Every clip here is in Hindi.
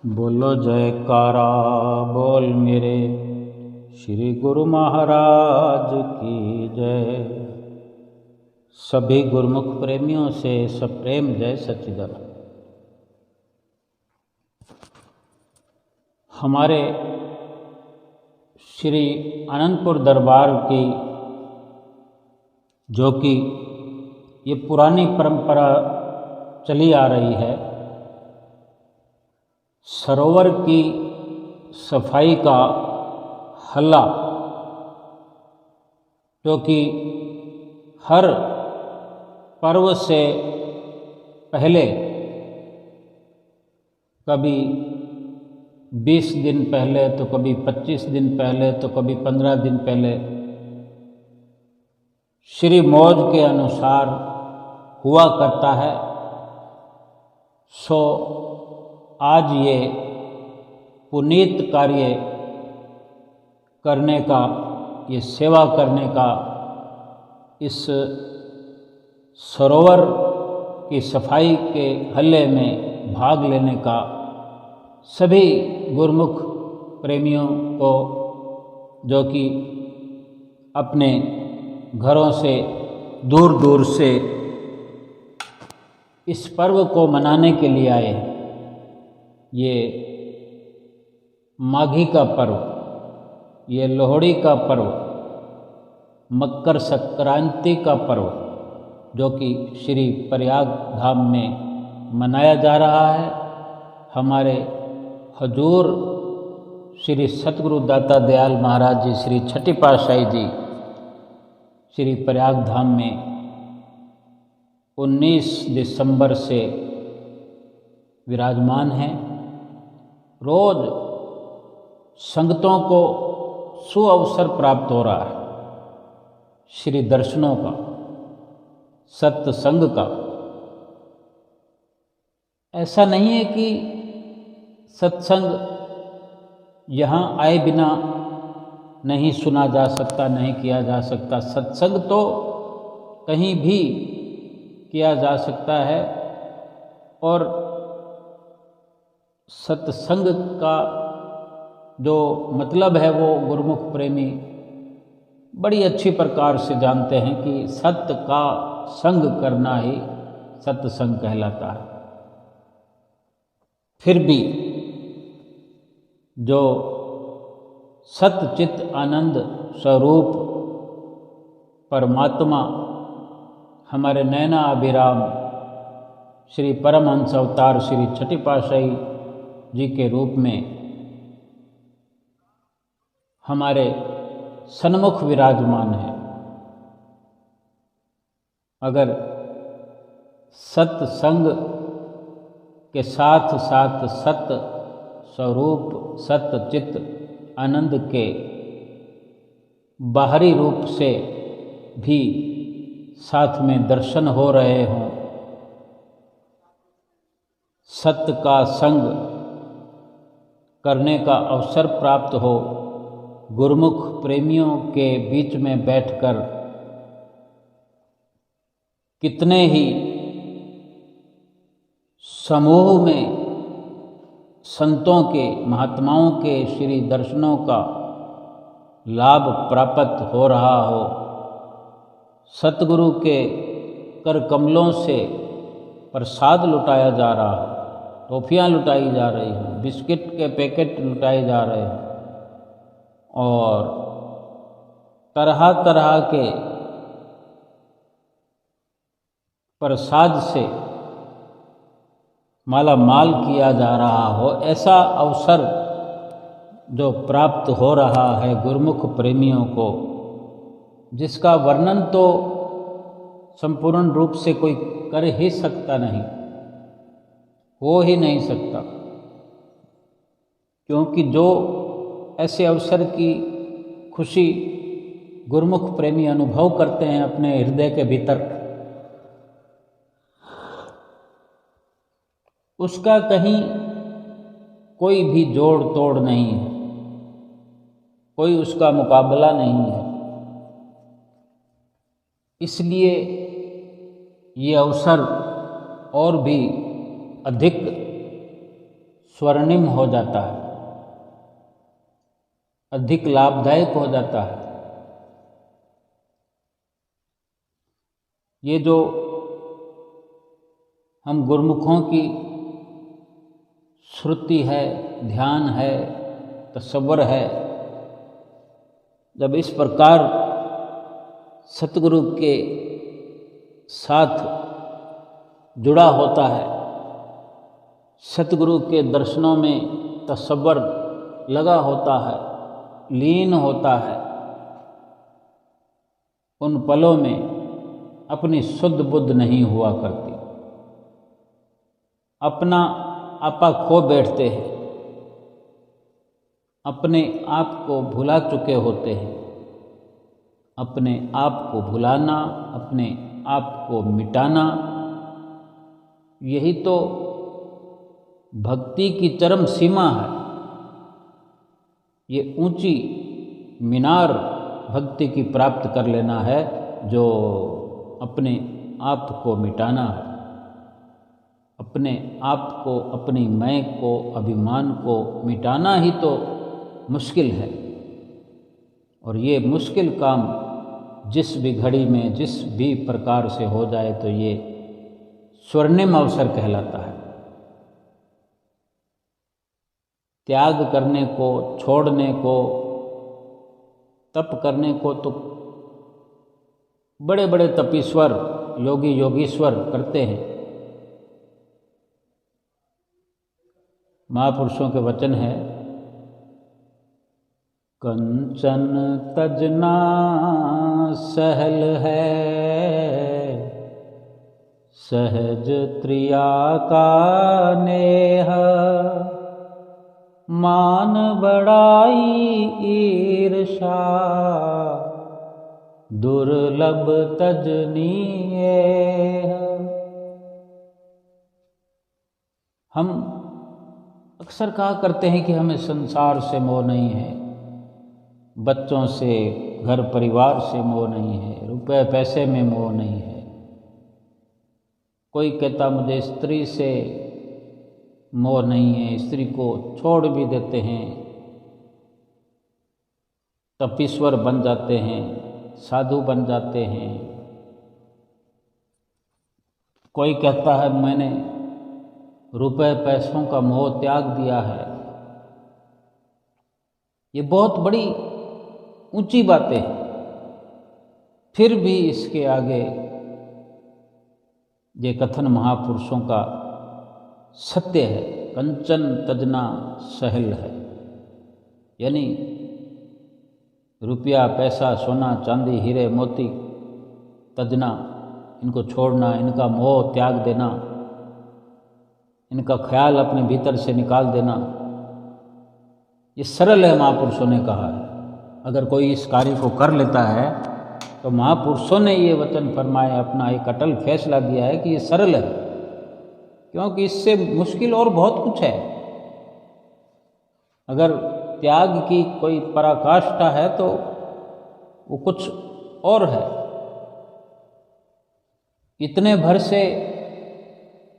बोलो जयकारा बोल मेरे श्री गुरु महाराज की जय। सभी गुरुमुख प्रेमियों से सप्रेम जय सच्चिदानंद। हमारे श्री अनंतपुर दरबार की जो कि ये पुरानी परंपरा चली आ रही है, सरोवर की सफाई का हल्ला, जो कि हर पर्व से पहले कभी 20 दिन पहले तो कभी 25 दिन पहले तो कभी 15 दिन पहले श्री मौज के अनुसार हुआ करता है। सो आज ये पुनीत कार्य करने का, ये सेवा करने का, इस सरोवर की सफाई के हल्ले में भाग लेने का सभी गुरुमुख प्रेमियों को, जो कि अपने घरों से दूर दूर से इस पर्व को मनाने के लिए आए हैं। ये माघी का पर्व, ये लोहड़ी का पर्व, मकर संक्रांति का पर्व, जो कि श्री प्रयाग धाम में मनाया जा रहा है। हमारे हजूर श्री सतगुरु दाता दयाल महाराज जी, श्री छठी पातशाही जी श्री प्रयाग धाम में 19 दिसंबर से विराजमान हैं। रोज संगतों को सुअवसर प्राप्त हो रहा है श्री दर्शनों का, सत्संग का। ऐसा नहीं है कि सत्संग यहाँ आए बिना नहीं सुना जा सकता, नहीं किया जा सकता। सत्संग तो कहीं भी किया जा सकता है, और सत्संग का जो मतलब है वो गुरुमुख प्रेमी बड़ी अच्छी प्रकार से जानते हैं कि सत्य का संग करना ही सत्संग कहलाता है। फिर भी जो सतचित आनंद स्वरूप परमात्मा हमारे नैना अभिराम श्री परमहंस अवतार श्री छठी पातशाही जी के रूप में हमारे सन्मुख विराजमान है। अगर सत्संग के साथ साथ सत्य स्वरूप सत्य चित्त आनंद के बाहरी रूप से भी साथ में दर्शन हो रहे हों, सत्य का संग करने का अवसर प्राप्त हो, गुरुमुख प्रेमियों के बीच में बैठकर कितने ही समूह में संतों के, महात्माओं के श्री दर्शनों का लाभ प्राप्त हो रहा हो, सतगुरु के कर कमलों से प्रसाद लुटाया जा रहा हो, टॉफियाँ लुटाई जा रही हैं, बिस्किट के पैकेट लुटाए जा रहे हैं, और तरह तरह के प्रसाद से माला माल किया जा रहा हो, ऐसा अवसर जो प्राप्त हो रहा है गुरुमुख प्रेमियों को, जिसका वर्णन तो संपूर्ण रूप से कोई कर ही सकता नहीं, हो ही नहीं सकता। क्योंकि जो ऐसे अवसर की खुशी गुरुमुख प्रेमी अनुभव करते हैं अपने हृदय के भीतर, उसका कहीं कोई भी जोड़ तोड़ नहीं है, कोई उसका मुकाबला नहीं है। इसलिए ये अवसर और भी अधिक स्वर्णिम हो जाता है, अधिक लाभदायक हो जाता है। ये जो हम गुरुमुखों की श्रुति है, ध्यान है, तसव्वुर है, जब इस प्रकार सतगुरु के साथ जुड़ा होता है, सतगुरु के दर्शनों में तसव्वुर लगा होता है, लीन होता है, उन पलों में अपनी शुद्ध बुद्ध नहीं हुआ करती, अपना आपा खो बैठते हैं, अपने आप को भुला चुके होते हैं। अपने आप को भुलाना, अपने आप को मिटाना, यही तो भक्ति की चरम सीमा है। ये ऊंची मीनार भक्ति की प्राप्त कर लेना है, जो अपने आप को मिटाना है, अपने आप को, अपनी मैं को, अभिमान को मिटाना ही तो मुश्किल है। और ये मुश्किल काम जिस भी घड़ी में, जिस भी प्रकार से हो जाए तो ये स्वर्णिम अवसर कहलाता है। त्याग करने को, छोड़ने को, तप करने को तो बड़े बड़े तपीश्वर, योगी योगीश्वर करते हैं। महापुरुषों के वचन है, कंचन तजना सहल है, सहज त्रिया का नेह, मान बड़ाई ईर्षा, दुर्लभ तजनीय। हम अक्सर कहा करते हैं कि हमें संसार से मोह नहीं है, बच्चों से, घर परिवार से मोह नहीं है, रुपए पैसे में मोह नहीं है। कोई कहता मुझे स्त्री से मोह नहीं है, स्त्री को छोड़ भी देते हैं, तपीश्वर बन जाते हैं, साधु बन जाते हैं। कोई कहता है मैंने रुपए पैसों का मोह त्याग दिया है। ये बहुत बड़ी ऊंची बातें हैं, फिर भी इसके आगे ये कथन महापुरुषों का सत्य है, कंचन तजना सहल है। यानी रुपया, पैसा, सोना, चांदी, हीरे, मोती तजना, इनको छोड़ना, इनका मोह त्याग देना, इनका ख्याल अपने भीतर से निकाल देना, ये सरल है, महापुरुषों ने कहा है। अगर कोई इस कार्य को कर लेता है तो महापुरुषों ने ये वचन फरमाया, अपना एक अटल फैसला दिया है कि ये सरल है, क्योंकि इससे मुश्किल और बहुत कुछ है। अगर त्याग की कोई पराकाष्ठा है तो वो कुछ और है। इतने भर से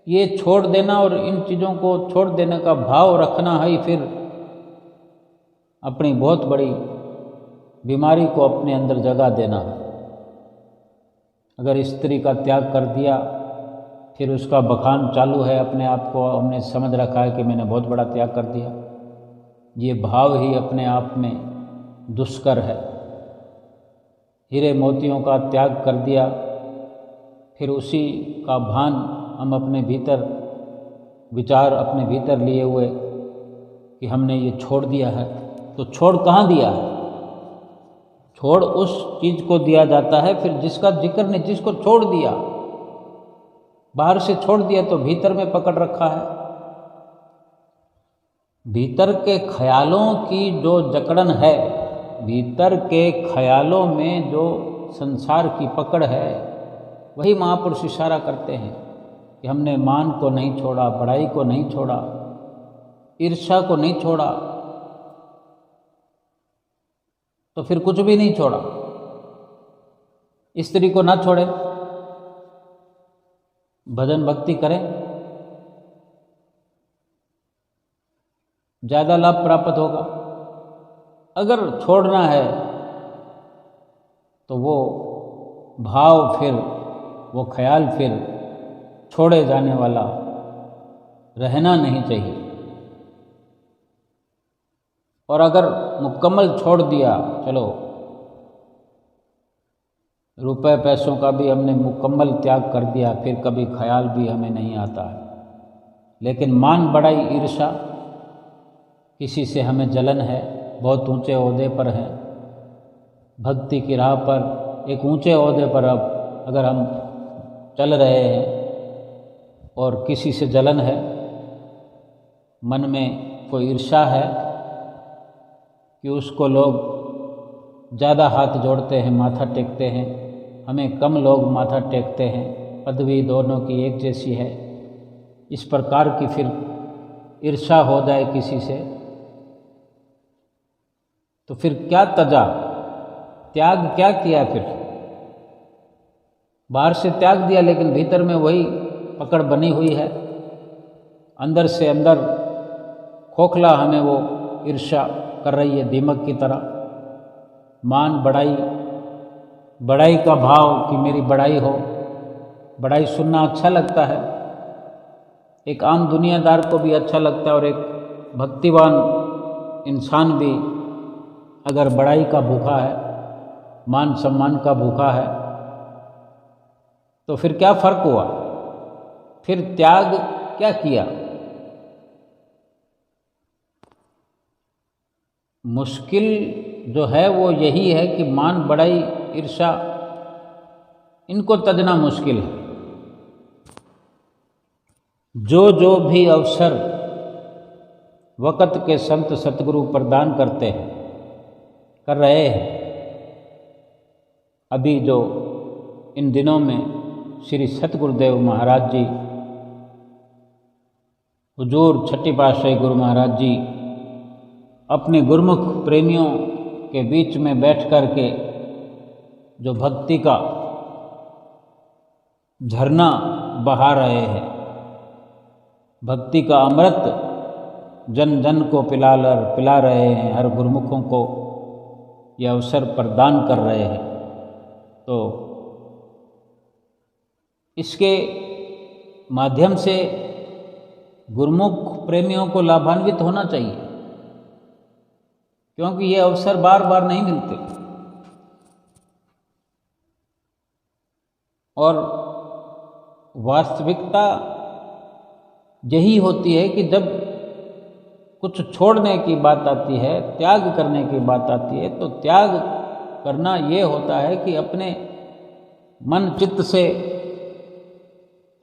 ये छोड़ देना और इन चीज़ों को छोड़ देने का भाव रखना है, फिर अपनी बहुत बड़ी बीमारी को अपने अंदर जगा देना। अगर स्त्री का त्याग कर दिया, फिर उसका बखान चालू है, अपने आप को हमने समझ रखा है कि मैंने बहुत बड़ा त्याग कर दिया। ये भाव ही अपने आप में दुष्कर है। हीरे मोतियों का त्याग कर दिया, फिर उसी का भान हम अपने भीतर, विचार अपने भीतर लिए हुए कि हमने ये छोड़ दिया है। तो छोड़ कहाँ दिया है? छोड़ उस चीज़ को दिया जाता है फिर जिसका जिक्र ने, जिसको छोड़ दिया, बाहर से छोड़ दिया तो भीतर में पकड़ रखा है। भीतर के ख्यालों की जो जकड़न है, भीतर के ख्यालों में जो संसार की पकड़ है, वही महापुरुष इशारा करते हैं कि हमने मान को नहीं छोड़ा, बड़ाई को नहीं छोड़ा, ईर्ष्या को नहीं छोड़ा, तो फिर कुछ भी नहीं छोड़ा। स्त्री को ना छोड़े, भजन भक्ति करें, ज़्यादा लाभ प्राप्त होगा। अगर छोड़ना है तो वो भाव फिर, वो ख्याल फिर छोड़े जाने वाला रहना नहीं चाहिए। और अगर मुकम्मल छोड़ दिया, चलो रुपए पैसों का भी हमने मुकम्मल त्याग कर दिया, फिर कभी ख्याल भी हमें नहीं आता है। लेकिन मान बढ़ाई, ईर्ष्या, किसी से हमें जलन है, बहुत ऊंचे ओहदे पर हैं, भक्ति की राह पर एक ऊंचे ओहदे पर अब अगर हम चल रहे हैं और किसी से जलन है, मन में कोई ईर्ष्या है कि उसको लोग ज़्यादा हाथ जोड़ते हैं, माथा टेकते हैं, हमें कम लोग माथा टेकते हैं, पदवी दोनों की एक जैसी है, इस प्रकार की फिर ईर्ष्या हो जाए किसी से, तो फिर क्या तजा, त्याग क्या किया? फिर बाहर से त्याग दिया लेकिन भीतर में वही पकड़ बनी हुई है, अंदर से अंदर खोखला हमें वो ईर्ष्या कर रही है दीमक की तरह। मान बढ़ाई, बढ़ाई का भाव कि मेरी बढ़ाई हो, बढ़ाई सुनना अच्छा लगता है, एक आम दुनियादार को भी अच्छा लगता है, और एक भक्तिवान इंसान भी अगर बढ़ाई का भूखा है, मान सम्मान का भूखा है, तो फिर क्या फर्क हुआ? फिर त्याग क्या किया? मुश्किल जो है वो यही है कि मान बढ़ाई, ईर्ष्या, इनको तजना मुश्किल है। जो भी अवसर वक़्त के संत सतगुरु प्रदान करते हैं, कर रहे हैं, अभी जो इन दिनों में श्री सतगुरुदेव महाराज जी, हुजूर छठी पातशाही गुरु महाराज जी अपने गुरुमुख प्रेमियों के बीच में बैठ कर के जो भक्ति का झरना बहा रहे हैं, भक्ति का अमृत जन जन को पिला रहे हैं, हर गुरुमुखों को यह अवसर प्रदान कर रहे हैं, तो इसके माध्यम से गुरुमुख प्रेमियों को लाभान्वित होना चाहिए, क्योंकि ये अवसर बार बार नहीं मिलते। और वास्तविकता यही होती है कि जब कुछ छोड़ने की बात आती है, त्याग करने की बात आती है, तो त्याग करना ये होता है कि अपने मन चित्त से,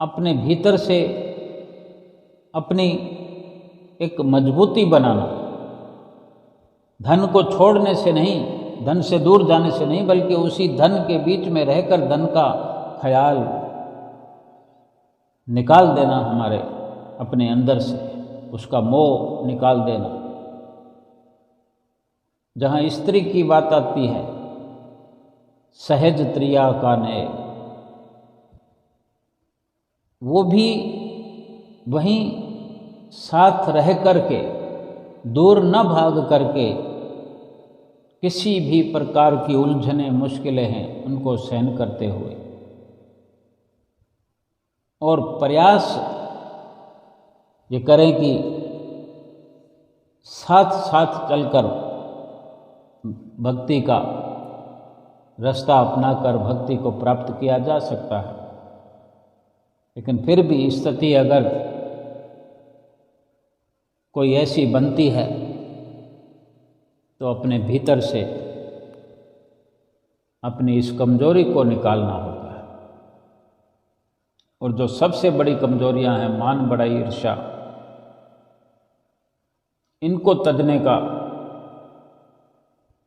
अपने भीतर से अपनी एक मजबूती बनाना, धन को छोड़ने से नहीं, धन से दूर जाने से नहीं, बल्कि उसी धन के बीच में रहकर धन का ख्याल निकाल देना, हमारे अपने अंदर से उसका मोह निकाल देना। जहाँ स्त्री की बात आती है, सहज त्रिया का ने, वो भी वहीं साथ रह करके, दूर न भाग करके, किसी भी प्रकार की उलझने मुश्किलें हैं उनको सहन करते हुए, और प्रयास ये करें कि साथ साथ चलकर भक्ति का रास्ता अपनाकर भक्ति को प्राप्त किया जा सकता है। लेकिन फिर भी स्थिति अगर कोई ऐसी बनती है तो अपने भीतर से अपनी इस कमजोरी को निकालना होता है। और जो सबसे बड़ी कमजोरियां हैं, मान बढ़ाई, ईर्ष्या, इनको तजने का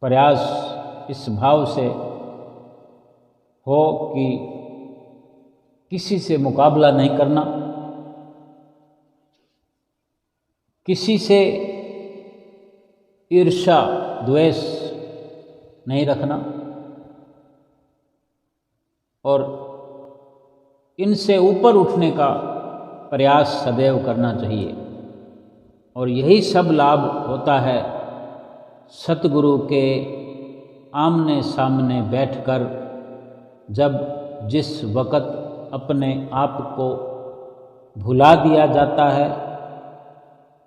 प्रयास इस भाव से हो कि किसी से मुकाबला नहीं करना, किसी से ईर्ष्या द्वेष नहीं रखना, और इनसे ऊपर उठने का प्रयास सदैव करना चाहिए। और यही सब लाभ होता है सतगुरु के आमने सामने बैठकर जब जिस वक़्त अपने आप को भुला दिया जाता है।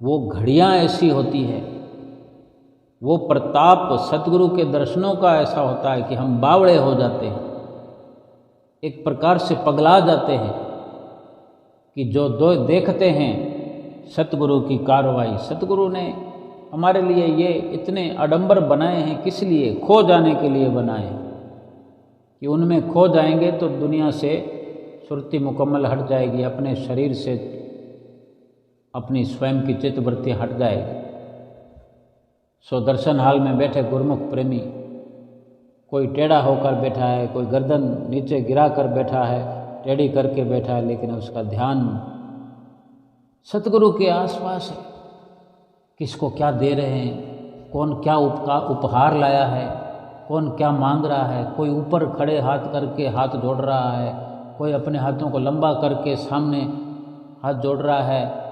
वो घड़ियाँ ऐसी होती है, वो प्रताप सतगुरु के दर्शनों का ऐसा होता है कि हम बावड़े हो जाते हैं, एक प्रकार से पगला जाते हैं कि जो दो देखते हैं सतगुरु की कार्रवाई। सतगुरु ने हमारे लिए ये इतने आडंबर बनाए हैं, किस लिए? खो जाने के लिए बनाए हैं कि उनमें खो जाएंगे तो दुनिया से सुरती मुकम्मल हट जाएगी, अपने शरीर से अपनी स्वयं की चित्तवृत्ति हट जाएगी। सो दर्शन हाल में बैठे गुरुमुख प्रेमी, कोई टेढ़ा होकर बैठा है, कोई गर्दन नीचे गिरा कर बैठा है, टेढ़ी करके बैठा है, लेकिन उसका ध्यान सतगुरु के आसपास है। किसको क्या दे रहे हैं, कौन क्या उपहार लाया है, कौन क्या मांग रहा है। कोई ऊपर खड़े हाथ करके हाथ जोड़ रहा है, कोई अपने हाथों को लंबा करके सामने हाथ जोड़ रहा है,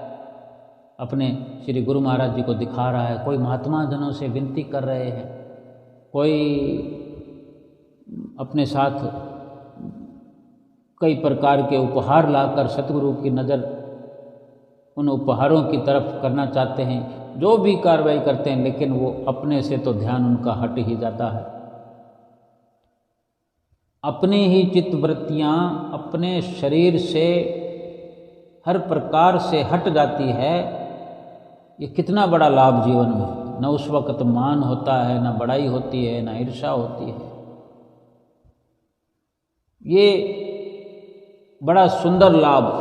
अपने श्री गुरु महाराज जी को दिखा रहा है। कोई महात्मा जनों से विनती कर रहे हैं, कोई अपने साथ कई प्रकार के उपहार लाकर सतगुरु की नज़र उन उपहारों की तरफ करना चाहते हैं। जो भी कार्रवाई करते हैं, लेकिन वो अपने से तो ध्यान उनका हट ही जाता है। अपनी ही चित्तवृत्तियाँ अपने शरीर से हर प्रकार से हट जाती है। ये कितना बड़ा लाभ जीवन में। न उस वक़्त मान होता है, न बड़ाई होती है, न ईर्ष्या होती है। ये बड़ा सुंदर लाभ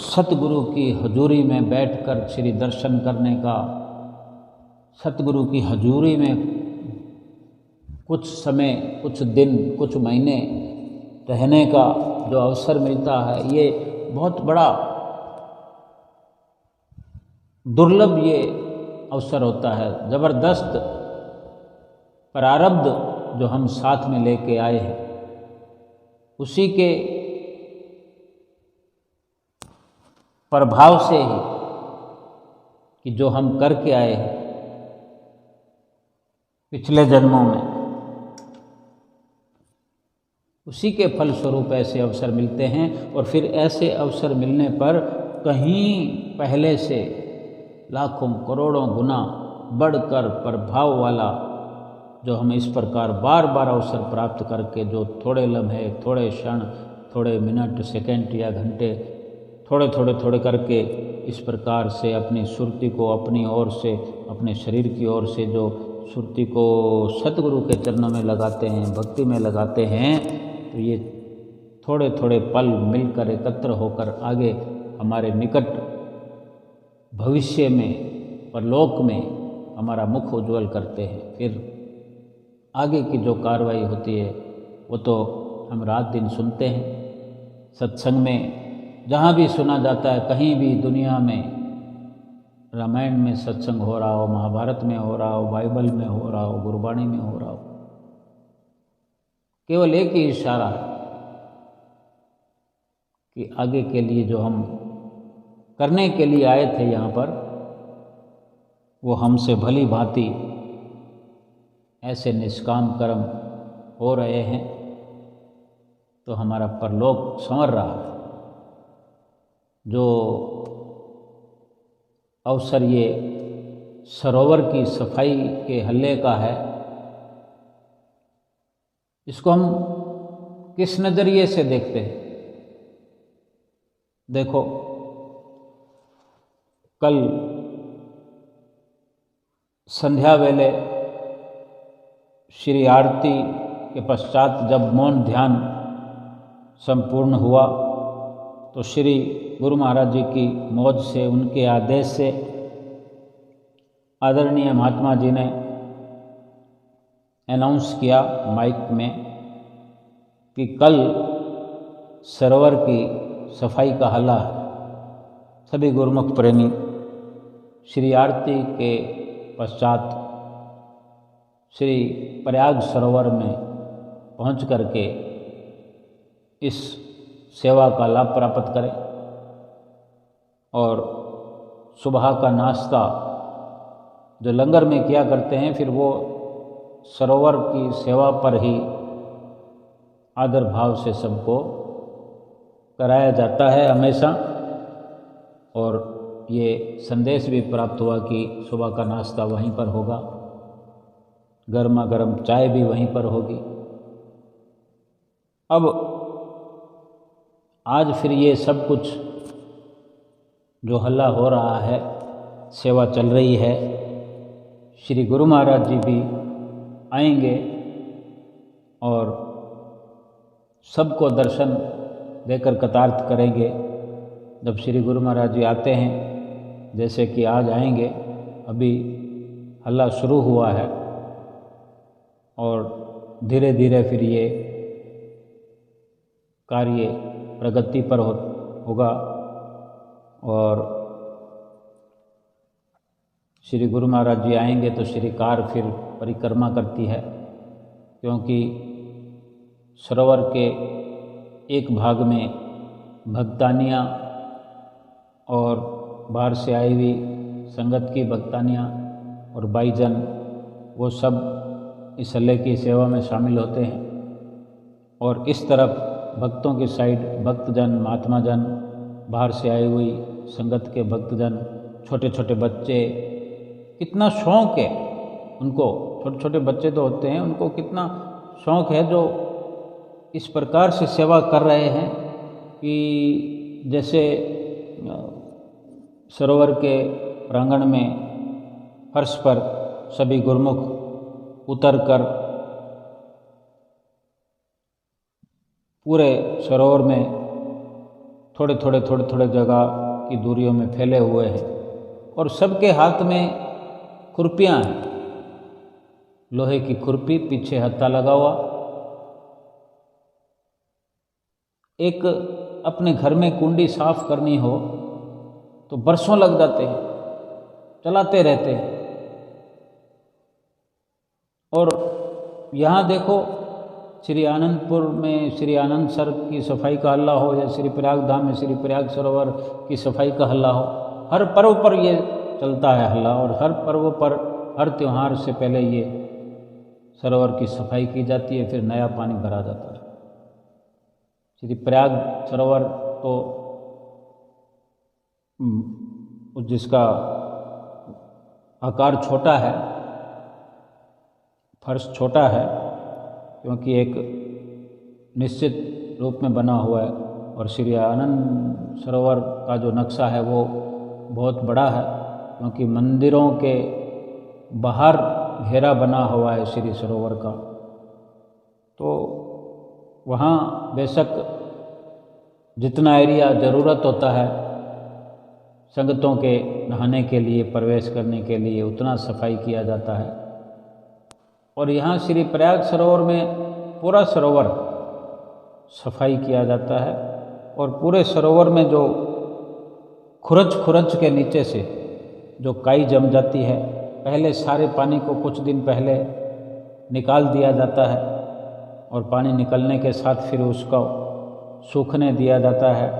सतगुरु की हजूरी में बैठकर श्री दर्शन करने का, सतगुरु की हजूरी में कुछ समय, कुछ दिन, कुछ महीने रहने का जो अवसर मिलता है, ये बहुत बड़ा दुर्लभ ये अवसर होता है। ज़बरदस्त प्रारब्ध जो हम साथ में लेके आए हैं, उसी के प्रभाव से ही कि जो हम करके आए हैं पिछले जन्मों में, उसी के फलस्वरूप ऐसे अवसर मिलते हैं। और फिर ऐसे अवसर मिलने पर कहीं पहले से लाखों करोड़ों गुना बढ़कर प्रभाव वाला जो हम इस प्रकार बार बार अवसर प्राप्त करके, जो थोड़े लम्हे, थोड़े क्षण, थोड़े मिनट, सेकंड या घंटे, थोड़े करके इस प्रकार से अपनी सुरती को अपनी ओर से, अपने शरीर की ओर से जो सुरती को सतगुरु के चरणों में लगाते हैं, भक्ति में लगाते हैं, तो ये थोड़े थोड़े पल मिलकर एकत्र होकर आगे हमारे निकट भविष्य में, परलोक में हमारा मुख उज्ज्वल करते हैं। फिर आगे की जो कार्रवाई होती है वो तो हम रात दिन सुनते हैं। सत्संग में जहाँ भी सुना जाता है, कहीं भी दुनिया में, रामायण में सत्संग हो रहा हो, महाभारत में हो रहा हो, बाइबल में हो रहा हो, गुरबाणी में हो रहा हो, केवल एक ही इशारा है कि आगे के लिए जो हम करने के लिए आए थे यहाँ पर, वो हमसे भली भांति ऐसे निष्काम कर्म हो रहे हैं तो हमारा परलोक संवर रहा है। जो अवसर ये सरोवर की सफाई के हल्ले का है, इसको हम किस नज़रिए से देखते हैं? देखो, कल संध्या वेले श्री आरती के पश्चात जब मौन ध्यान संपूर्ण हुआ तो श्री गुरु महाराज जी की मौज से, उनके आदेश से आदरणीय महात्मा जी ने अनाउंस किया माइक में कि कल सरोवर की सफाई का हल्ला है। सभी गुरुमुख प्रेमी श्री आरती के पश्चात श्री प्रयाग सरोवर में पहुंच करके इस सेवा का लाभ प्राप्त करें और सुबह का नाश्ता जो लंगर में किया करते हैं, फिर वो सरोवर की सेवा पर ही आदर भाव से सबको कराया जाता है हमेशा। और ये संदेश भी प्राप्त हुआ कि सुबह का नाश्ता वहीं पर होगा, गर्मा गर्म चाय भी वहीं पर होगी। अब आज फिर ये सब कुछ जो हल्ला हो रहा है, सेवा चल रही है, श्री गुरु महाराज जी भी आएंगे और सबको दर्शन देकर कृतार्थ करेंगे। जब श्री गुरु महाराज जी आते हैं, जैसे कि आज आएंगे, अभी हल्ला शुरू हुआ है और धीरे धीरे फिर ये कार्य प्रगति पर होगा। और श्री गुरु महाराज जी आएंगे तो श्री कार फिर परिक्रमा करती है, क्योंकि सरोवर के एक भाग में भक्तानियाँ और बाहर से आई हुई संगत की भक्तानियाँ और भाईजन, वो सब इस हल्ले की सेवा में शामिल होते हैं। और इस तरफ भक्तों की साइड भक्तजन, महात्मा जन, बाहर से आई हुई संगत के भक्तजन, छोटे छोटे बच्चे, कितना शौक़ है उनको, छोटे छोटे बच्चे तो होते हैं, उनको कितना शौक़ है जो इस प्रकार से सेवा कर रहे हैं कि जैसे सरोवर के प्रांगण में फर्श पर सभी गुरुमुख उतर कर पूरे सरोवर में थोड़े थोड़े जगह की दूरियों में फैले हुए हैं और सबके हाथ में खुरपियाँ हैं, लोहे की खुरपी, पीछे हत्था लगा हुआ। एक अपने घर में कुंडी साफ करनी हो तो बरसों लग जाते हैं, चलाते रहते हैं। और यहाँ देखो, श्री आनंदपुर में श्री आनंद सर की सफाई का हल्ला हो या श्री प्रयाग धाम में श्री प्रयाग सरोवर की सफाई का हल्ला हो, हर पर्व पर ये चलता है हल्ला। और हर पर्व पर, हर त्यौहार से पहले ये सरोवर की सफाई की जाती है, फिर नया पानी भरा जाता है। श्री प्रयाग सरोवर तो जिसका आकार छोटा है, फर्श छोटा है, क्योंकि एक निश्चित रूप में बना हुआ है। और श्री आनंद सरोवर का जो नक्शा है वो बहुत बड़ा है, क्योंकि मंदिरों के बाहर घेरा बना हुआ है श्री सरोवर का। तो वहाँ बेशक जितना एरिया ज़रूरत होता है संगतों के नहाने के लिए, प्रवेश करने के लिए, उतना सफाई किया जाता है। और यहाँ श्री प्रयाग सरोवर में पूरा सरोवर सफाई किया जाता है। और पूरे सरोवर में जो खुरच के नीचे से जो काई जम जाती है, पहले सारे पानी को कुछ दिन पहले निकाल दिया जाता है और पानी निकलने के साथ फिर उसको सूखने दिया जाता है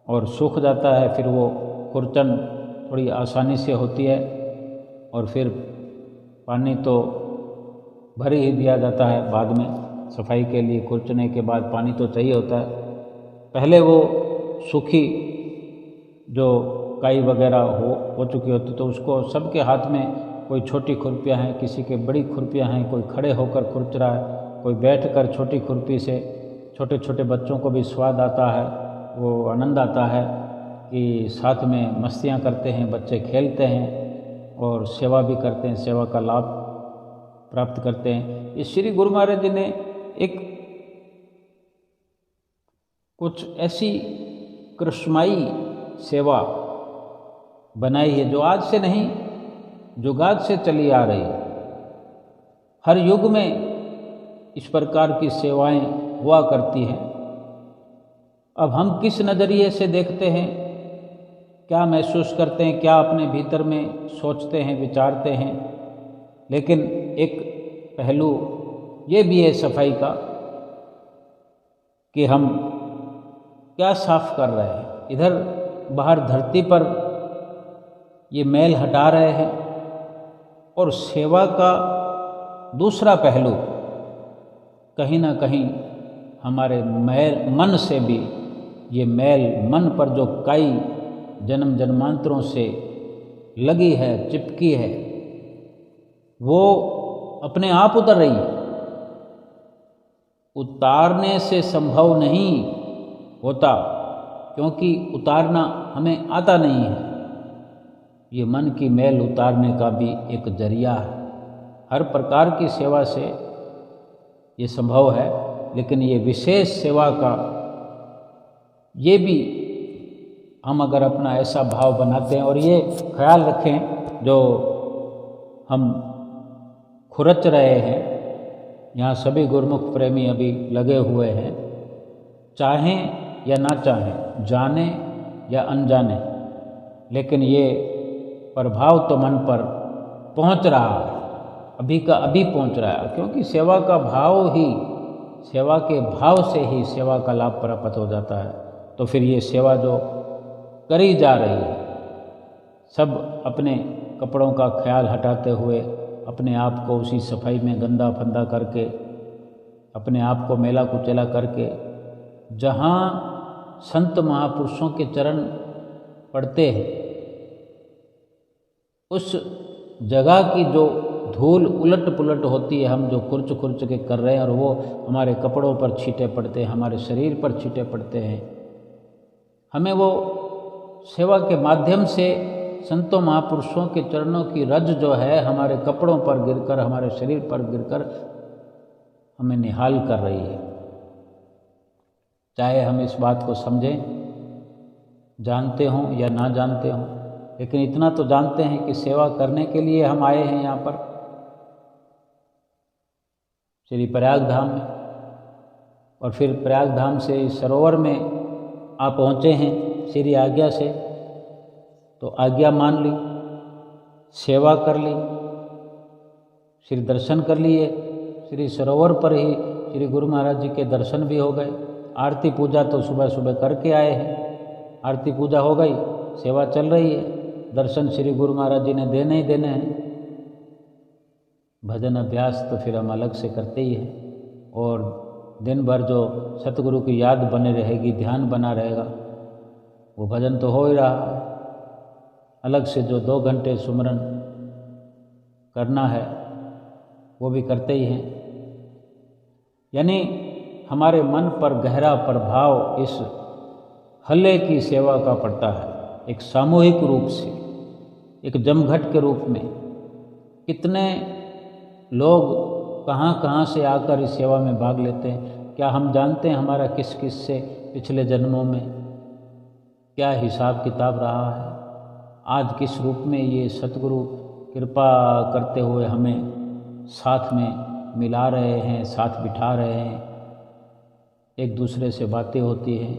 और सूख जाता है। फिर वो खुरचन थोड़ी आसानी से होती है और फिर पानी तो भर ही दिया जाता है बाद में सफाई के लिए। खुरचने के बाद पानी तो चाहिए होता है। पहले वो सूखी जो काई वगैरह हो चुकी होती तो उसको सबके हाथ में कोई छोटी खुरपियाँ हैं, किसी के बड़ी खुरपियाँ हैं, कोई खड़े होकर खुरच रहा है, कोई बैठकर छोटी खुरपी से। छोटे छोटे बच्चों को भी स्वाद आता है, वो आनंद आता है कि साथ में मस्तियाँ करते हैं, बच्चे खेलते हैं और सेवा भी करते हैं, सेवा का लाभ प्राप्त करते हैं। इस श्री गुरु महाराज जी ने एक कुछ ऐसी कृष्णमयी सेवा बनाई है जो आज से नहीं, जुगाद से चली आ रही है। हर युग में इस प्रकार की सेवाएं हुआ करती हैं। अब हम किस नज़रिए से देखते हैं, क्या महसूस करते हैं, क्या अपने भीतर में सोचते हैं, विचारते हैं। लेकिन एक पहलू ये भी है सफाई का कि हम क्या साफ कर रहे हैं। इधर बाहर धरती पर ये मैल हटा रहे हैं। और सेवा का दूसरा पहलू कहीं ना कहीं हमारे मन से भी ये मैल, मन पर जो काई जन्म जन्मांतरों से लगी है, चिपकी है, वो अपने आप उतर रही है। उतारने से संभव नहीं होता, क्योंकि उतारना हमें आता नहीं है। ये मन की मैल उतारने का भी एक जरिया है। हर प्रकार की सेवा से ये संभव है, लेकिन ये विशेष सेवा का ये भी हम अगर अपना ऐसा भाव बनाते हैं और ये ख्याल रखें, जो हम खुरच रहे हैं, यहाँ सभी गुरुमुख प्रेमी अभी लगे हुए हैं, चाहें या ना चाहें, जाने या अनजाने, लेकिन ये प्रभाव तो मन पर पहुँच रहा है, अभी का अभी पहुँच रहा है। क्योंकि सेवा का भाव ही, सेवा के भाव से ही सेवा का लाभ प्राप्त हो जाता है। तो फिर ये सेवा जो करी जा रही है, सब अपने कपड़ों का ख्याल हटाते हुए, अपने आप को उसी सफाई में गंदा फंदा करके, अपने आप को मेला कुचेला करके, जहाँ संत महापुरुषों के चरण पड़ते हैं, उस जगह की जो धूल उलट पुलट होती है, हम जो खुर्च खुर्च के कर रहे हैं, और वो हमारे कपड़ों पर छींटे पड़ते हैं, हमारे शरीर पर छींटे पड़ते हैं। हमें वो सेवा के माध्यम से संतों महापुरुषों के चरणों की रज जो है हमारे कपड़ों पर गिरकर, हमारे शरीर पर गिरकर हमें निहाल कर रही है। चाहे हम इस बात को समझें, जानते हों या ना जानते हों, लेकिन इतना तो जानते हैं कि सेवा करने के लिए हम आए हैं यहाँ पर श्री प्रयाग धाम में, और फिर प्रयाग धाम से इस सरोवर में आप पहुँचे हैं श्री आज्ञा से, तो आज्ञा मान ली, सेवा कर ली, श्री दर्शन कर लिए, श्री सरोवर पर ही श्री गुरु महाराज जी के दर्शन भी हो गए। आरती पूजा तो सुबह सुबह करके आए हैं, आरती पूजा हो गई, सेवा चल रही है, दर्शन श्री गुरु महाराज जी ने देने ही देने हैं। भजन अभ्यास तो फिर हम अलग से करते ही हैं, और दिन भर जो सतगुरु की याद बने रहेगी, ध्यान बना रहेगा, वो भजन तो हो ही रहा है। अलग से जो 2 घंटे सुमरन करना है वो भी करते ही हैं। यानी हमारे मन पर गहरा प्रभाव इस हल्ले की सेवा का पड़ता है, एक सामूहिक रूप से, एक जमघट के रूप में। कितने लोग कहाँ कहाँ से आकर इस सेवा में भाग लेते हैं। क्या हम जानते हैं हमारा किस किस से पिछले जन्मों में क्या हिसाब किताब रहा है? आज किस रूप में ये सतगुरु कृपा करते हुए हमें साथ में मिला रहे हैं, साथ बिठा रहे हैं, एक दूसरे से बातें होती हैं।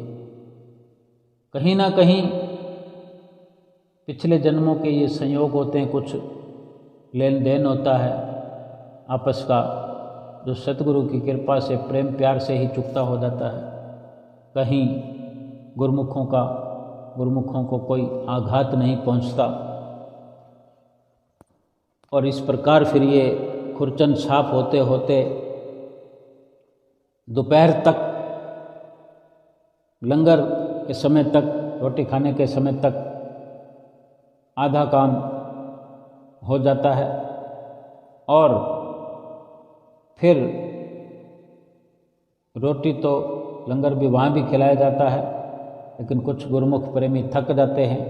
कहीं ना कहीं पिछले जन्मों के ये संयोग होते हैं, कुछ लेन देन होता है आपस का, जो सतगुरु की कृपा से, प्रेम प्यार से ही चुकता हो जाता है। कहीं गुरुमुखों को कोई आघात नहीं पहुंचता, और इस प्रकार फिर ये खुरचन साफ होते होते दोपहर तक, लंगर के समय तक, रोटी खाने के समय तक आधा काम हो जाता है, और फिर रोटी तो लंगर भी वहाँ भी खिलाया जाता है, लेकिन कुछ गुरुमुख प्रेमी थक जाते हैं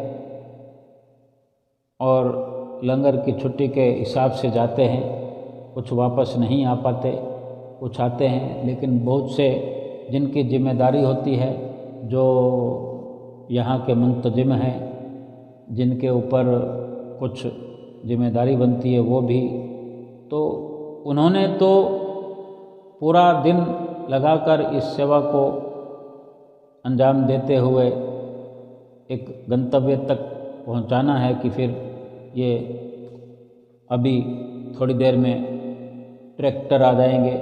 और लंगर की छुट्टी के हिसाब से जाते हैं, कुछ वापस नहीं आ पाते, कुछ आते हैं। लेकिन बहुत से जिनकी जिम्मेदारी होती है, जो यहाँ के मुंतजिम हैं, जिनके ऊपर कुछ जिम्मेदारी बनती है, वो भी, तो उन्होंने तो पूरा दिन लगाकर इस सेवा को अंजाम देते हुए एक गंतव्य तक पहुंचाना है कि फिर ये अभी थोड़ी देर में ट्रैक्टर आ जाएंगे।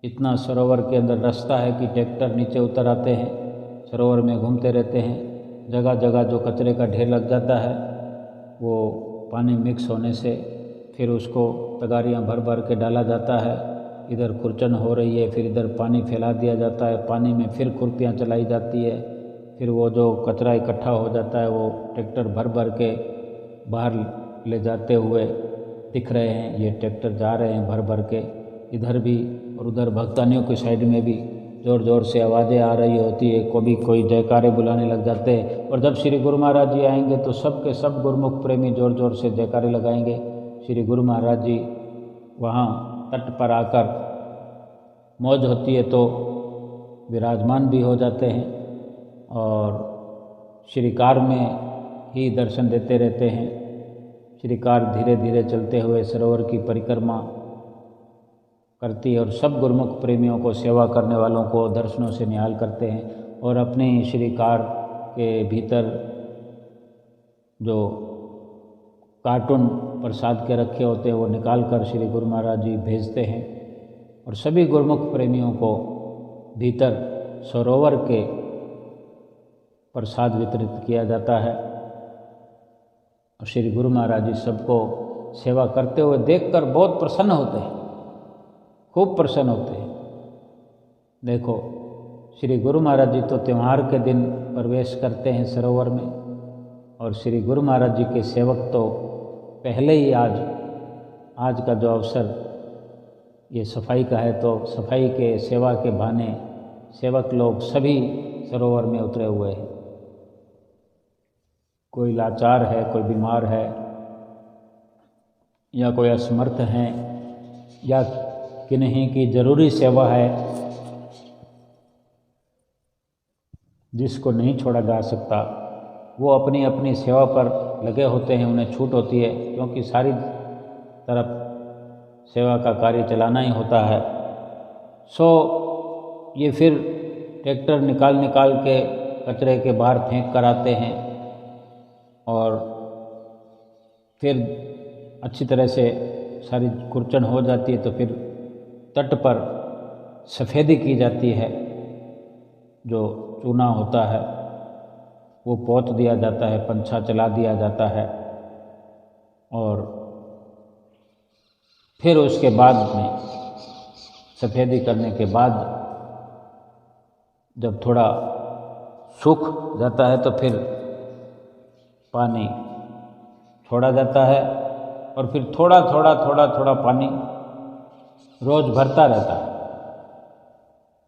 इतना सरोवर के अंदर रास्ता है कि ट्रैक्टर नीचे उतर आते हैं, सरोवर में घूमते रहते हैं। जगह जगह जो कचरे का ढेर लग जाता है वो पानी मिक्स होने से फिर उसको तगारियाँ भर भर के डाला जाता है। इधर खुरचन हो रही है, फिर इधर पानी फैला दिया जाता है, पानी में फिर खुरपियाँ चलाई जाती है, फिर वो जो कचरा इकट्ठा हो जाता है वो ट्रैक्टर भर भर के बाहर ले जाते हुए दिख रहे हैं। ये ट्रैक्टर जा रहे हैं भर भर के, इधर भी और उधर भक्तानियों की साइड में भी ज़ोर ज़ोर से आवाज़ें आ रही होती है, कभी कोई जयकारे बुलाने लग जाते हैं। और जब श्री गुरु महाराज जी आएंगे तो सब के सब गुरुमुख प्रेमी ज़ोर ज़ोर से जयकारे लगाएंगे। श्री गुरु महाराज जी वहाँ तट पर आकर मौज होती है तो विराजमान भी हो जाते हैं और श्रीकार में ही दर्शन देते रहते हैं। श्रीकार धीरे धीरे चलते हुए सरोवर की परिक्रमा करती है और सब गुरुमुख प्रेमियों को, सेवा करने वालों को दर्शनों से निहाल करते हैं और अपने श्रीकार के भीतर जो कार्टून प्रसाद के रखे होते हैं वो निकाल कर श्री गुरु महाराज जी भेजते हैं और सभी गुरुमुख प्रेमियों को भीतर सरोवर के प्रसाद वितरित किया जाता है। और श्री गुरु महाराज जी सबको सेवा करते हुए देखकर बहुत प्रसन्न होते हैं, खूब प्रसन्न होते हैं। देखो, श्री गुरु महाराज जी तो त्यौहार के दिन प्रवेश करते हैं सरोवर में और श्री गुरु महाराज जी के सेवक तो पहले ही आज का जो अवसर ये सफाई का है तो सफाई के सेवा के बहाने सेवक लोग सभी सरोवर में उतरे हुए हैं। कोई लाचार है, कोई बीमार है या कोई असमर्थ हैं या किन्हीं की ज़रूरी सेवा है जिसको नहीं छोड़ा जा सकता, वो अपनी अपनी सेवा पर लगे होते हैं। उन्हें छूट होती है क्योंकि सारी तरफ सेवा का कार्य चलाना ही होता है। ये फिर ट्रैक्टर निकाल के कचरे के बाहर फेंक कर आते हैं और फिर अच्छी तरह से सारी खुरचन हो जाती है तो फिर तट पर सफ़ेदी की जाती है। जो चूना होता है वो पोत दिया जाता है, पंछा चला दिया जाता है और फिर उसके बाद में सफ़ेदी करने के बाद जब थोड़ा सूख जाता है तो फिर पानी छोड़ा जाता है और फिर थोड़ा थोड़ा पानी रोज़ भरता रहता है।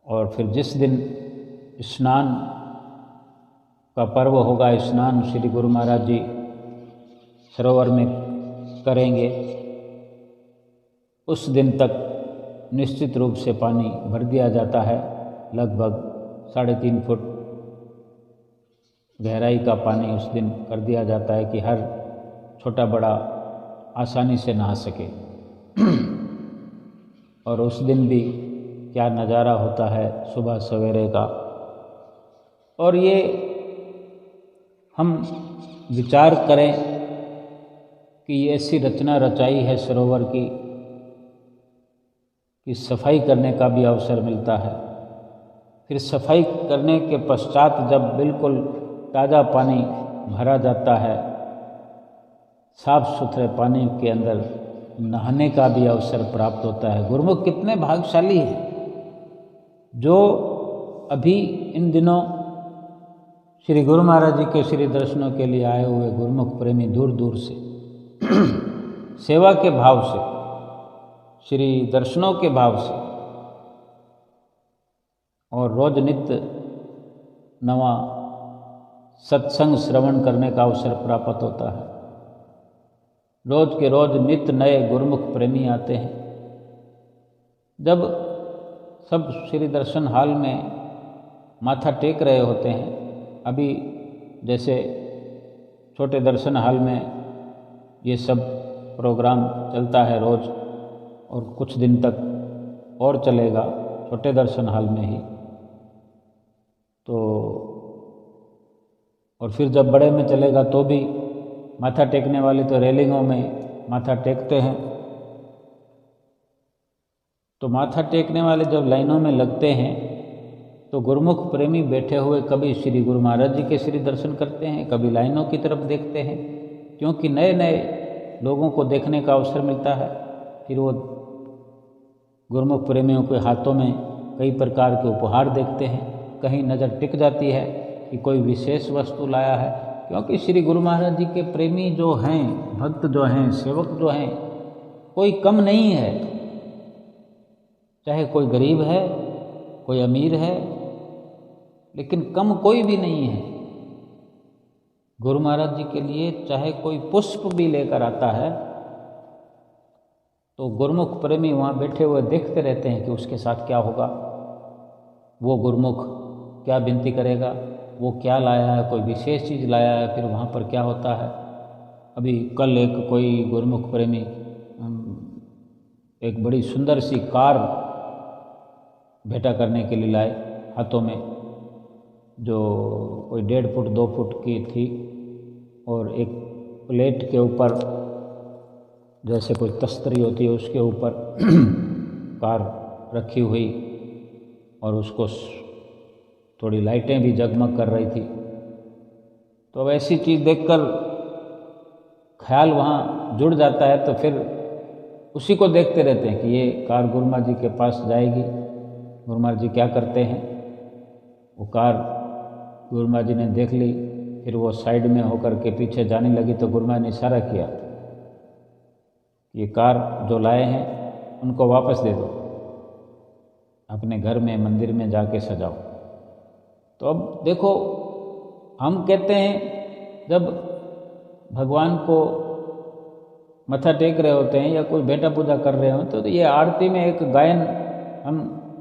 और फिर जिस दिन स्नान का पर्व होगा, स्नान श्री गुरु महाराज जी सरोवर में करेंगे, उस दिन तक निश्चित रूप से पानी भर दिया जाता है। लगभग 3.5 फुट गहराई का पानी उस दिन कर दिया जाता है कि हर छोटा बड़ा आसानी से नहा सके। और उस दिन भी क्या नज़ारा होता है सुबह सवेरे का। और ये हम विचार करें कि ऐसी रचना रचाई है सरोवर की कि सफाई करने का भी अवसर मिलता है। फिर सफाई करने के पश्चात जब बिल्कुल ताज़ा पानी भरा जाता है, साफ सुथरे पानी के अंदर नहाने का भी अवसर प्राप्त होता है। गुरुमुख कितने भाग्यशाली हैं जो अभी इन दिनों श्री गुरु महाराज जी के श्री दर्शनों के लिए आए हुए गुरुमुख प्रेमी दूर दूर से सेवा के भाव से, श्री दर्शनों के भाव से और रोज नित्य नवा सत्संग श्रवण करने का अवसर प्राप्त होता है। रोज के रोज नित्य नए गुरुमुख प्रेमी आते हैं। जब सब श्री दर्शन हाल में माथा टेक रहे होते हैं, अभी जैसे छोटे दर्शन हाल में ये सब प्रोग्राम चलता है रोज़ और कुछ दिन तक और चलेगा छोटे दर्शन हाल में ही, तो और फिर जब बड़े में चलेगा तो भी माथा टेकने वाले तो रेलिंगों में माथा टेकते हैं। तो माथा टेकने वाले जब लाइनों में लगते हैं तो गुरुमुख प्रेमी बैठे हुए कभी श्री गुरु महाराज जी के श्री दर्शन करते हैं, कभी लाइनों की तरफ देखते हैं क्योंकि नए नए लोगों को देखने का अवसर मिलता है। फिर वो गुरुमुख प्रेमियों के हाथों में कई प्रकार के उपहार देखते हैं। कहीं नज़र टिक जाती है कि कोई विशेष वस्तु लाया है, क्योंकि श्री गुरु महाराज जी के प्रेमी जो हैं, भक्त जो हैं, सेवक जो हैं, कोई कम नहीं है। चाहे कोई गरीब है, कोई अमीर है, लेकिन कम कोई भी नहीं है। गुरु महाराज जी के लिए चाहे कोई पुष्प भी लेकर आता है तो गुरुमुख प्रेमी वहाँ बैठे हुए देखते रहते हैं कि उसके साथ क्या होगा, वो गुरुमुख क्या विनती करेगा, वो क्या लाया है, कोई विशेष चीज़ लाया है, फिर वहाँ पर क्या होता है। अभी कल एक कोई गुरुमुख प्रेमी एक बड़ी सुंदर सी कार भेंटा करने के लिए लाए हाथों में, जो कोई 1.5 फुट 2 फुट की थी, और एक प्लेट के ऊपर जैसे कोई तस्तरी होती है उसके ऊपर कार रखी हुई, और उसको थोड़ी लाइटें भी जगमग कर रही थी। तो अब ऐसी चीज़ देखकर ख्याल वहाँ जुड़ जाता है, तो फिर उसी को देखते रहते हैं कि ये कार गुरु महाराज जी के पास जाएगी, गुरु महाराज जी क्या करते हैं। वो कार गुरु महाराज जी ने देख ली, फिर वो साइड में होकर के पीछे जाने लगी, तो गुरु महाराज ने इशारा किया, ये कार जो लाए हैं उनको वापस दे दो, अपने घर में मंदिर में जाके सजाओ। तो अब देखो, हम कहते हैं जब भगवान को मत्था टेक रहे होते हैं या कोई भेंटा पूजा कर रहे हो, तो ये आरती में एक गायन हम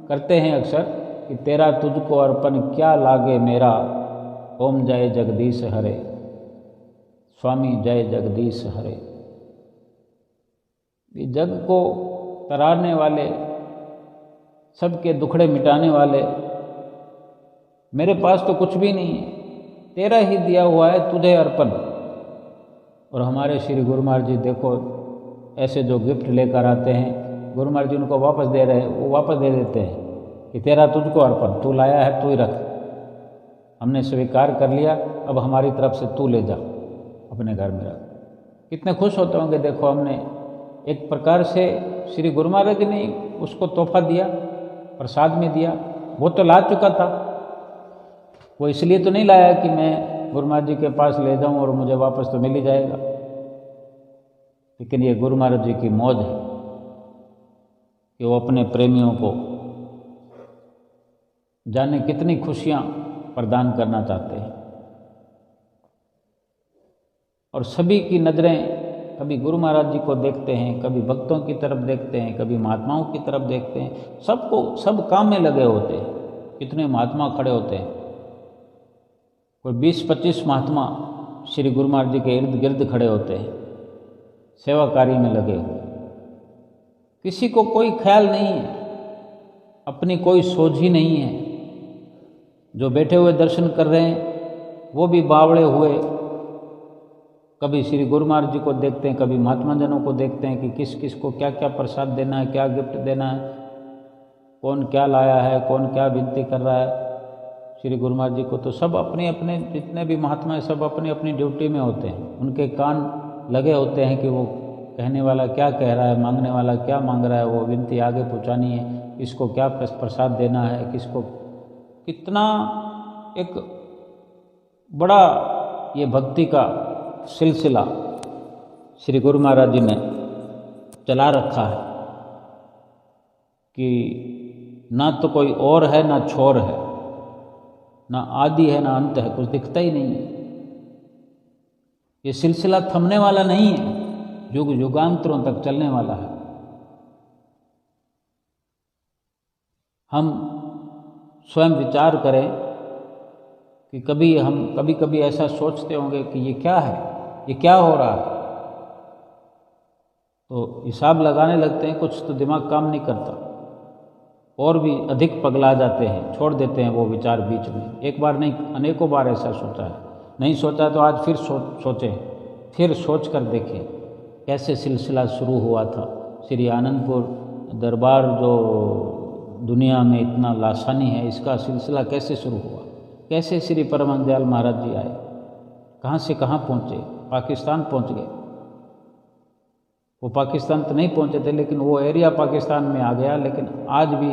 करते हैं अक्सर कि तेरा तुझको अर्पण क्या लागे मेरा, ओम जय जगदीश हरे, स्वामी जय जगदीश हरे। ये जग को तरारने वाले, सबके दुखड़े मिटाने वाले, मेरे पास तो कुछ भी नहीं है, तेरा ही दिया हुआ है, तुझे अर्पण। और हमारे श्री गुरु महाराज जी देखो ऐसे जो गिफ्ट लेकर आते हैं, गुरु महाराज जी उनको वापस दे रहे हैं, वो वापस दे देते हैं कि तेरा तुझको अर्पण, तू लाया है तू ही रख, हमने स्वीकार कर लिया, अब हमारी तरफ से तू ले जा अपने घर में रख। कितने खुश होते होंगे। देखो, हमने एक प्रकार से श्री गुरु महाराज जी ने उसको तोहफा दिया, प्रसाद में दिया, वो तो ला चुका था, वो इसलिए तो नहीं लाया कि मैं गुरु महाराज जी के पास ले जाऊं और मुझे वापस तो मिल ही जाएगा। लेकिन ये गुरु महाराज जी की मौज है कि वो अपने प्रेमियों को जाने कितनी खुशियां प्रदान करना चाहते हैं। और सभी की नज़रें कभी गुरु महाराज जी को देखते हैं, कभी भक्तों की तरफ देखते हैं, कभी महात्माओं की तरफ देखते हैं। सबको सब काम में लगे होते हैं। कितने महात्मा खड़े होते हैं, कोई 20-25 महात्मा श्री गुरु महाराज जी के इर्द गिर्द खड़े होते हैं, सेवा कार्य में लगे हुए। किसी को कोई ख्याल नहीं है, अपनी कोई सोच ही नहीं है। जो बैठे हुए दर्शन कर रहे हैं वो भी बावड़े हुए, कभी श्री गुरु महाराज जी को देखते हैं, कभी महात्मा जनों को देखते हैं कि किस किस को क्या क्या प्रसाद देना है, क्या गिफ्ट देना है, कौन क्या लाया है, कौन क्या विनती कर रहा है श्री गुरु महाराज जी को। तो सब अपने अपने, जितने भी महात्मा हैं, सब अपनी अपनी ड्यूटी में होते हैं। उनके कान लगे होते हैं कि वो कहने वाला क्या कह रहा है, मांगने वाला क्या मांग रहा है, वो विनती आगे पहुँचानी है, किसको क्या प्रसाद देना है, किसको कितना। एक बड़ा ये भक्ति का सिलसिला श्री गुरु महाराज जी ने चला रखा है कि ना तो कोई और है, ना छोर है, ना आदि है, ना अंत है, कुछ दिखता ही नहीं है। ये सिलसिला थमने वाला नहीं है, युग युगांतरों तक चलने वाला है। हम स्वयं विचार करें कि कभी कभी ऐसा सोचते होंगे कि ये क्या है, ये क्या हो रहा है, तो हिसाब लगाने लगते हैं, कुछ तो दिमाग काम नहीं करता, और भी अधिक पगला जाते हैं, छोड़ देते हैं वो विचार बीच में। एक बार नहीं, अनेकों बार ऐसा सोचा है। नहीं सोचा तो आज फिर सोचें, फिर सोच कर देखें कैसे सिलसिला शुरू हुआ था। श्री आनंदपुर दरबार जो दुनिया में इतना लासानी है, इसका सिलसिला कैसे शुरू हुआ, कैसे श्री परम दयाल महाराज जी आए, कहाँ से कहाँ पहुँचे, पाकिस्तान पहुंच गए। वो पाकिस्तान तो नहीं पहुंचे थे, लेकिन वो एरिया पाकिस्तान में आ गया। लेकिन आज भी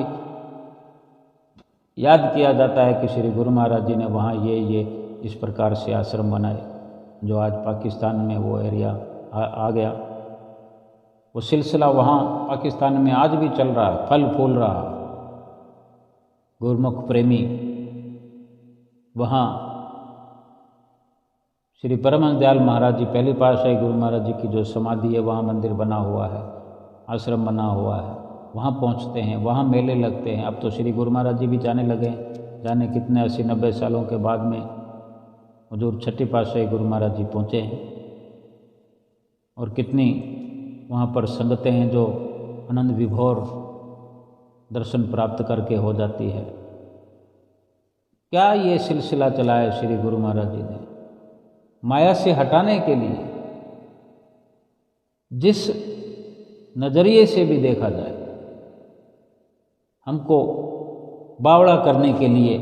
याद किया जाता है कि श्री गुरु महाराज जी ने वहाँ ये इस प्रकार से आश्रम बनाए, जो आज पाकिस्तान में वो एरिया आ गया। वो सिलसिला वहाँ पाकिस्तान में आज भी चल रहा है, फल फूल रहा। गुरुमुख प्रेमी वहाँ श्री परमहंस दयाल महाराज जी, पहली पातशाही गुरु महाराज जी की जो समाधि है, वहाँ मंदिर बना हुआ है, आश्रम बना हुआ है, वहाँ पहुँचते हैं, वहाँ मेले लगते हैं। अब तो श्री गुरु महाराज जी भी जाने लगे, जाने कितने 80-90 सालों के बाद में हुजूर छठी पातशाही गुरु महाराज जी पहुँचे हैं। और कितनी वहाँ पर संगतें हैं जो आनंद विभोर दर्शन प्राप्त करके हो जाती है। क्या ये सिलसिला चलाया श्री गुरु महाराज जी ने माया से हटाने के लिए। जिस नज़रिए से भी देखा जाए, हमको बावड़ा करने के लिए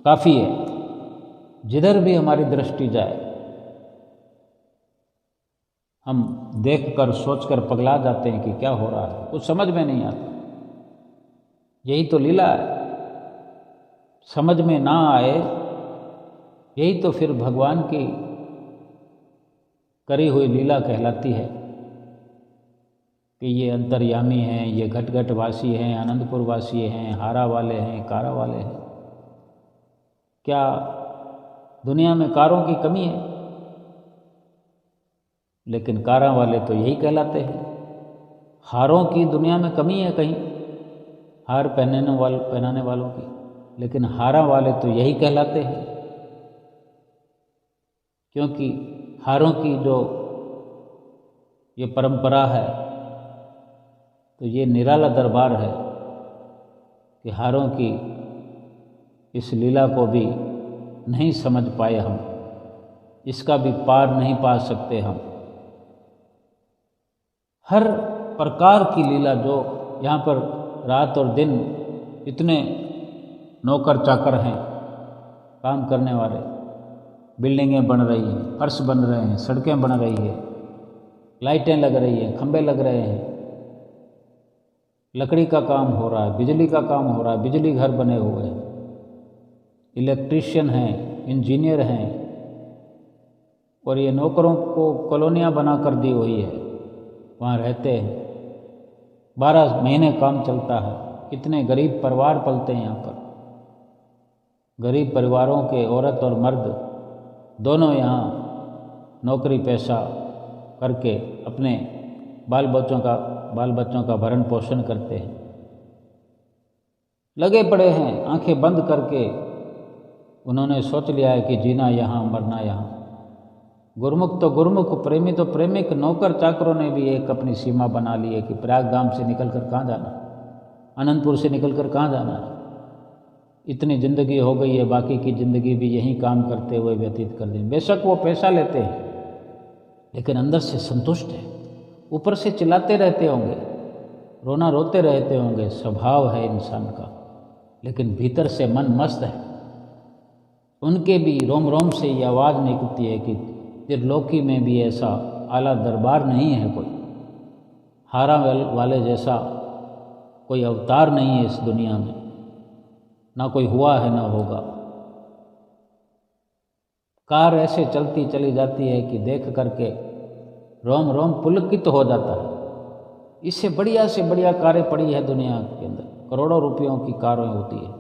काफ़ी है। जिधर भी हमारी दृष्टि जाए, हम देखकर सोचकर पगला जाते हैं कि क्या हो रहा है, कुछ समझ में नहीं आता। यही तो लीला है। समझ में ना आए, यही तो फिर भगवान की करी हुई लीला कहलाती है कि ये अंतर्यामी हैं, ये घट वासी हैं, आनंदपुर वासी हैं, हारा वाले हैं, कारा वाले हैं। क्या दुनिया में कारों की कमी है? लेकिन कारा वाले तो यही कहलाते हैं। हारों की दुनिया में कमी है कहीं, हार पहनाने वालों की, लेकिन हारा वाले तो यही कहलाते हैं। क्योंकि हारों की जो ये परंपरा है, तो ये निराला दरबार है कि हारों की इस लीला को भी नहीं समझ पाए हम, इसका भी पार नहीं पा सकते हम। हर प्रकार की लीला जो यहाँ पर रात और दिन इतने नौकर चाकर हैं, काम करने वाले, बिल्डिंगें बन रही हैं, फर्श बन रहे हैं, सड़कें बन रही है, लाइटें लग रही हैं, खंभे लग रहे हैं, लकड़ी का काम हो रहा है, बिजली का काम हो रहा है, बिजली घर बने हुए हैं, इलेक्ट्रीशियन हैं, इंजीनियर हैं, और ये नौकरों को कॉलोनियाँ बना कर दी हुई है, वहाँ रहते हैं। 12 महीने काम चलता है। कितने गरीब परिवार पलते हैं यहाँ पर। गरीब परिवारों के औरत और मर्द दोनों यहाँ नौकरी पेशा करके अपने बाल बच्चों का भरण पोषण करते हैं। लगे पड़े हैं, आंखें बंद करके उन्होंने सोच लिया है कि जीना यहाँ, मरना यहाँ। गुरमुख तो गुरमुख, प्रेमी तो प्रेमिक। नौकर चाकरों ने भी एक अपनी सीमा बना ली है कि प्रयाग धाम से निकलकर कहाँ जाना, अनंतपुर से निकलकर कहाँ जाना है। इतनी ज़िंदगी हो गई है, बाकी की ज़िंदगी भी यहीं काम करते हुए व्यतीत कर दें। बेशक वो पैसा लेते हैं, लेकिन अंदर से संतुष्ट है। ऊपर से चिल्लाते रहते होंगे, रोना रोते रहते होंगे, स्वभाव है इंसान का, लेकिन भीतर से मन मस्त है। उनके भी रोम रोम से ये आवाज़ निकलती है कि त्रिलोकी में भी ऐसा आला दरबार नहीं है कोई, हारा वाले जैसा कोई अवतार नहीं है इस दुनिया में, ना कोई हुआ है ना होगा। कार ऐसे चलती चली जाती है कि देख करके रोम रोम पुलकित हो जाता है। इससे बढ़िया से बढ़िया कारें पड़ी है दुनिया के अंदर, करोड़ों रुपयों की कारें होती है,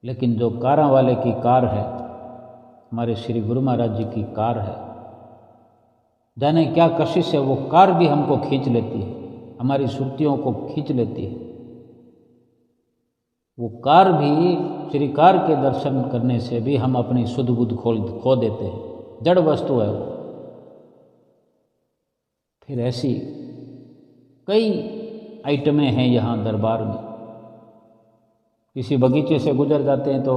लेकिन जो कारों वाले की कार है, हमारे श्री गुरु महाराज जी की कार है, जाने क्या कशिश है, वो कार भी हमको खींच लेती है, हमारी सुर्तियों को खींच लेती है। वो कार भी, श्री कार के दर्शन करने से भी हम अपनी सुध बुध खो देते हैं। जड़ वस्तु है वो। फिर ऐसी कई आइटमें हैं यहाँ दरबार में। किसी बगीचे से गुजर जाते हैं तो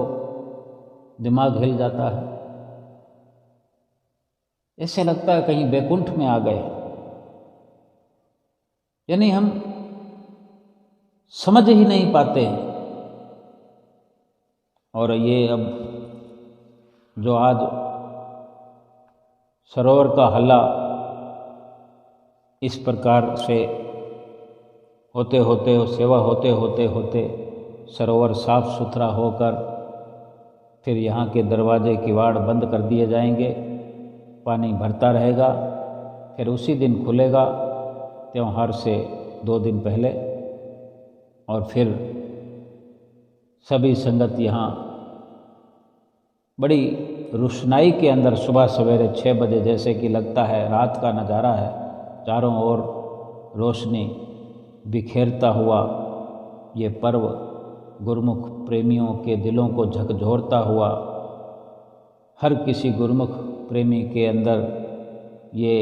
दिमाग हिल जाता है, ऐसे लगता है कहीं बैकुंठ में आ गए। यानी हम समझ ही नहीं पाते हैं। और ये अब जो आज सरोवर का हल्ला इस प्रकार से होते होते और सेवा होते होते होते सरोवर साफ सुथरा होकर फिर यहाँ के दरवाजे किवाड़ बंद कर दिए जाएंगे, पानी भरता रहेगा। फिर उसी दिन खुलेगा त्यौहार से 2 दिन पहले, और फिर सभी संगत यहाँ बड़ी रोशनाई के अंदर सुबह सवेरे 6 बजे जैसे कि लगता है रात का नज़ारा है, चारों ओर रोशनी बिखेरता हुआ ये पर्व गुरुमुख प्रेमियों के दिलों को झकझोरता हुआ, हर किसी गुरुमुख प्रेमी के अंदर ये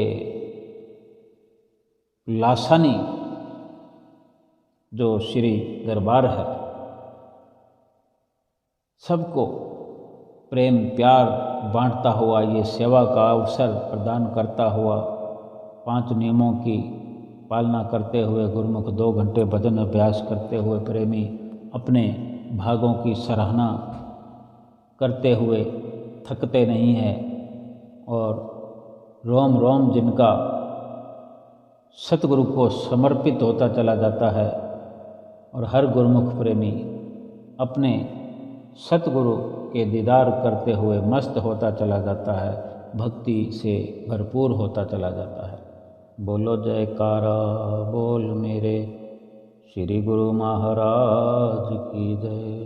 लासानी जो श्री दरबार है, सबको प्रेम प्यार बांटता हुआ, ये सेवा का अवसर प्रदान करता हुआ, 5 नियमों की पालना करते हुए गुरुमुख 2 घंटे भजन अभ्यास करते हुए प्रेमी अपने भागों की सराहना करते हुए थकते नहीं हैं, और रोम रोम जिनका सतगुरु को समर्पित होता चला जाता है, और हर गुरुमुख प्रेमी अपने सतगुरु के दीदार करते हुए मस्त होता चला जाता है, भक्ति से भरपूर होता चला जाता है। बोलो जयकारा बोल मेरे श्री गुरु महाराज की जय।